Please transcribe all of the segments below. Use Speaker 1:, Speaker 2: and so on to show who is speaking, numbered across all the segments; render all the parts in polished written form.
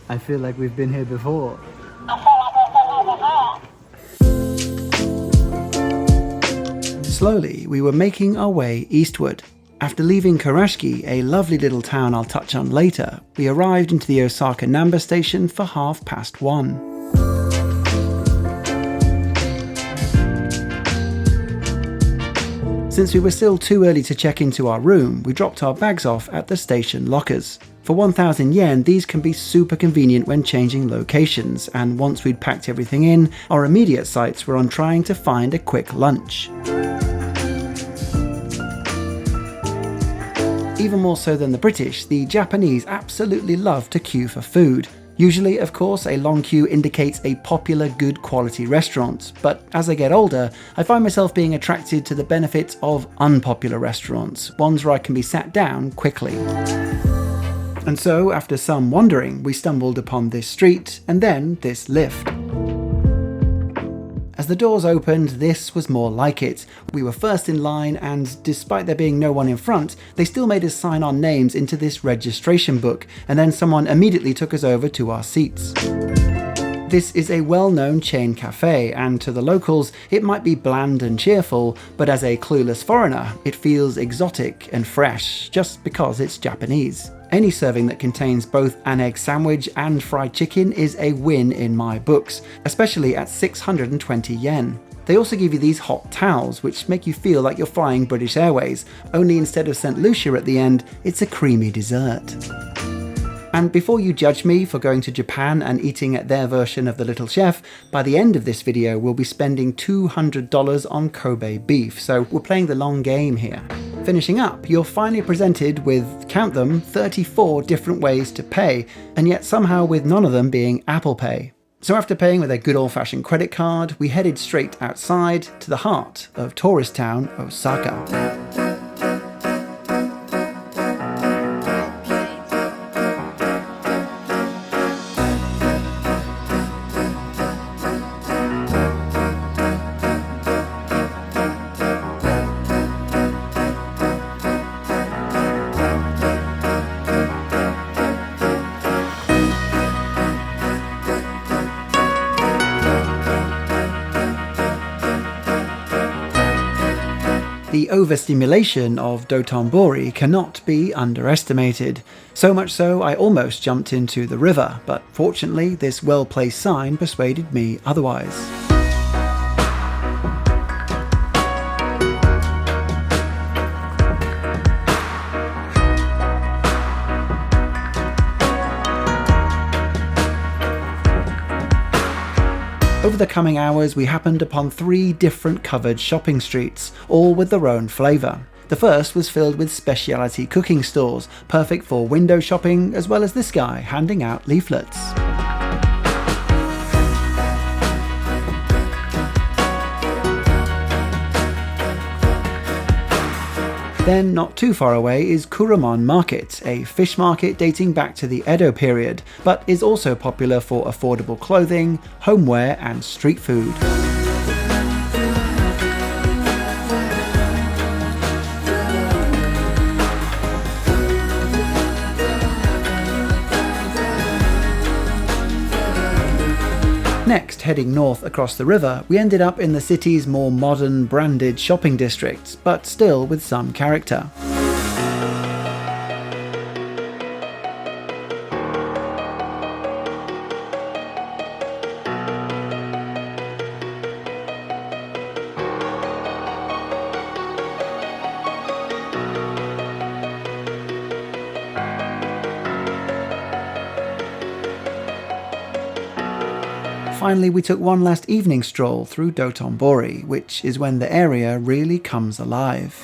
Speaker 1: I feel like we've been here before. Slowly, we were making our way eastward. After leaving Kurashiki, a lovely little town I'll touch on later, we arrived into the Osaka Namba station for 1:30. Since we were still too early to check into our room, we dropped our bags off at the station lockers. For 1,000 yen, these can be super convenient when changing locations, and once we'd packed everything in, our immediate sights were on trying to find a quick lunch. Even more so than the British, the Japanese absolutely love to queue for food. Usually, of course, a long queue indicates a popular, good quality restaurant, but as I get older, I find myself being attracted to the benefits of unpopular restaurants, ones where I can be sat down quickly. And so, after some wandering, we stumbled upon this street, and then this lift. As the doors opened, this was more like it. We were first in line, and despite there being no one in front, they still made us sign our names into this registration book, and then someone immediately took us over to our seats. This is a well-known chain cafe, and to the locals, it might be bland and cheerful, but as a clueless foreigner, it feels exotic and fresh, just because it's Japanese. Any serving that contains both an egg sandwich and fried chicken is a win in my books, especially at 620 yen. They also give you these hot towels, which make you feel like you're flying British Airways, only instead of St. Lucia at the end, it's a creamy dessert. And before you judge me for going to Japan and eating at their version of the Little Chef, by the end of this video we'll be spending $200 on Kobe beef, so we're playing the long game here. Finishing up, you're finally presented with, count them, 34 different ways to pay, and yet somehow with none of them being Apple Pay. So after paying with a good old-fashioned credit card, we headed straight outside to the heart of tourist town Osaka. The overstimulation of Dotonbori cannot be underestimated. So much so, I almost jumped into the river, but fortunately this well-placed sign persuaded me otherwise. Over the coming hours, we happened upon 3 different covered shopping streets, all with their own flavour. The first was filled with specialty cooking stores, perfect for window shopping, as well as this guy handing out leaflets. Then, not too far away, is Kuromon Market, a fish market dating back to the Edo period, but is also popular for affordable clothing, homeware and street food. Next, heading north across the river, we ended up in the city's more modern, branded shopping districts, but still with some character. Finally, we took one last evening stroll through Dotonbori, which is when the area really comes alive.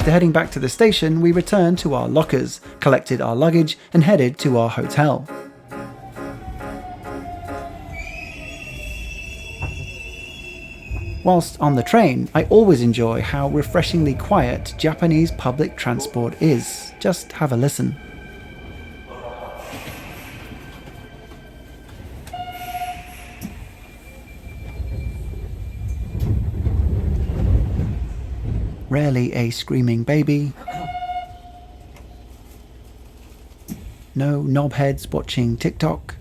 Speaker 1: After heading back to the station, we returned to our lockers, collected our luggage, and headed to our hotel. Whilst on the train, I always enjoy how refreshingly quiet Japanese public transport is. Just have a listen. Rarely a screaming baby. No knobheads watching TikTok.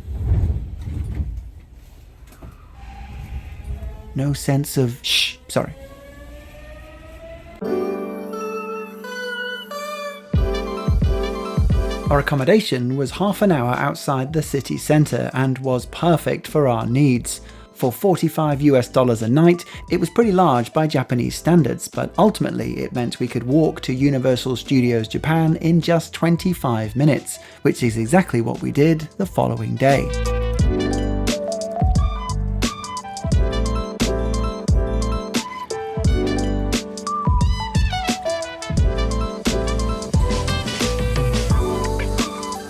Speaker 1: No sense of sorry. Our accommodation was half an hour outside the city centre and was perfect for our needs. For $45 a night, it was pretty large by Japanese standards, but ultimately it meant we could walk to Universal Studios Japan in just 25 minutes, which is exactly what we did the following day.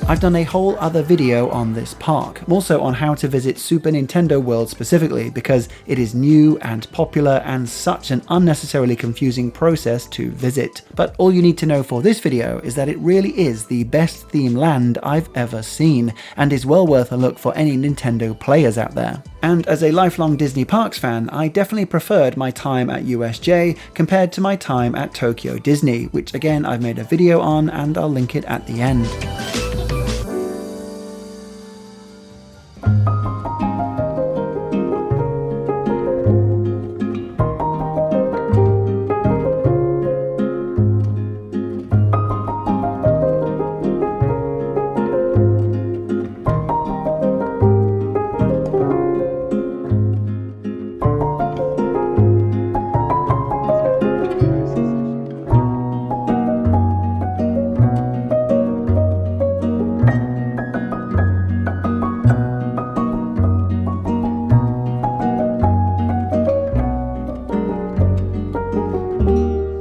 Speaker 1: I've done a whole other video on this park, also on how to visit Super Nintendo World specifically, because it is new and popular and such an unnecessarily confusing process to visit. But all you need to know for this video is that it really is the best theme land I've ever seen, and is well worth a look for any Nintendo players out there. And as a lifelong Disney Parks fan, I definitely preferred my time at USJ compared to my time at Tokyo Disney, which again I've made a video on and I'll link it at the end.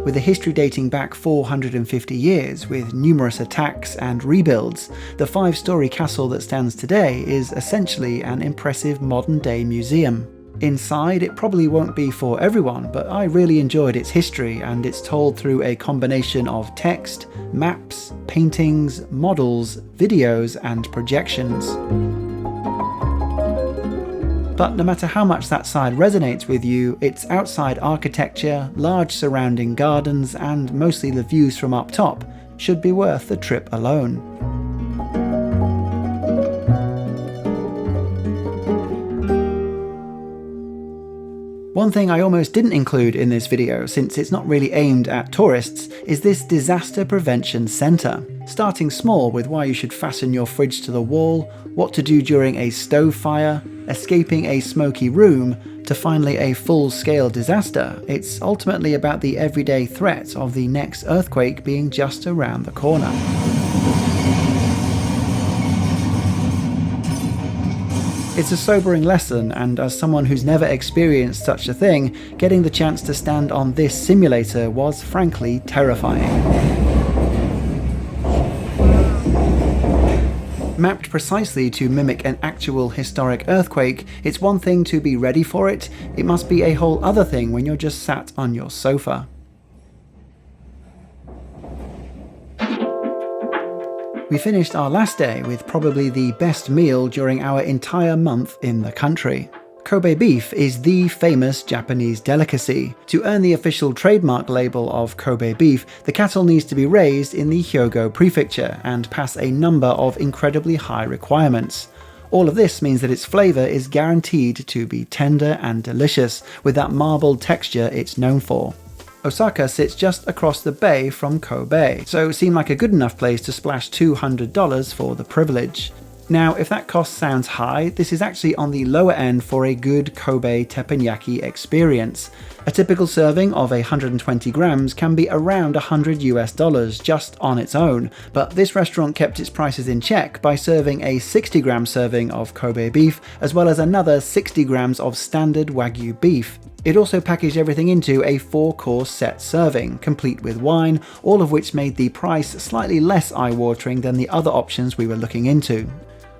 Speaker 1: With a history dating back 450 years, with numerous attacks and rebuilds, the 5-story castle that stands today is essentially an impressive modern-day museum. Inside, it probably won't be for everyone, but I really enjoyed its history, and it's told through a combination of text, maps, paintings, models, videos, and projections. But no matter how much that side resonates with you, its outside architecture, large surrounding gardens, and mostly the views from up top should be worth the trip alone. One thing I almost didn't include in this video, since it's not really aimed at tourists, is this disaster prevention centre. Starting small with why you should fasten your fridge to the wall, what to do during a stove fire, escaping a smoky room, to finally a full-scale disaster, it's ultimately about the everyday threat of the next earthquake being just around the corner. It's a sobering lesson, and as someone who's never experienced such a thing, getting the chance to stand on this simulator was frankly terrifying. Mapped precisely to mimic an actual historic earthquake, it's one thing to be ready for it, it must be a whole other thing when you're just sat on your sofa. We finished our last day with probably the best meal during our entire month in the country. Kobe beef is the famous Japanese delicacy. To earn the official trademark label of Kobe beef, the cattle needs to be raised in the Hyogo prefecture and pass a number of incredibly high requirements. All of this means that its flavour is guaranteed to be tender and delicious, with that marbled texture it's known for. Osaka sits just across the bay from Kobe, so it seemed like a good enough place to splash $200 for the privilege. Now, if that cost sounds high, this is actually on the lower end for a good Kobe teppanyaki experience. A typical serving of 120 grams can be around $100 just on its own, but this restaurant kept its prices in check by serving a 60-gram serving of Kobe beef, as well as another 60 grams of standard Wagyu beef. It also packaged everything into a 4-course set serving, complete with wine, all of which made the price slightly less eye-watering than the other options we were looking into.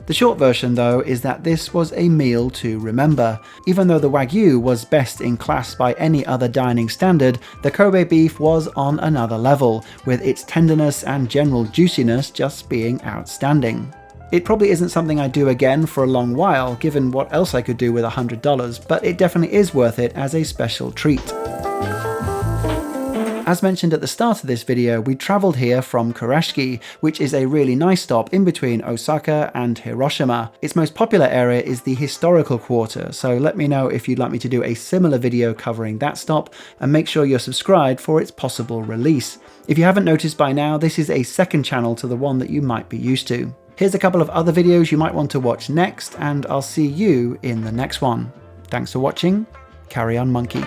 Speaker 1: The short version, though, is that this was a meal to remember. Even though the Wagyu was best in class by any other dining standard, the Kobe beef was on another level, with its tenderness and general juiciness just being outstanding. It probably isn't something I'd do again for a long while, given what else I could do with $100, but it definitely is worth it as a special treat. As mentioned at the start of this video, we travelled here from Kurashiki, which is a really nice stop in between Osaka and Hiroshima. Its most popular area is the historical quarter, so let me know if you'd like me to do a similar video covering that stop, and make sure you're subscribed for its possible release. If you haven't noticed by now, this is a second channel to the one that you might be used to. Here's a couple of other videos you might want to watch next, and I'll see you in the next one. Thanks for watching. Carry on, monkey.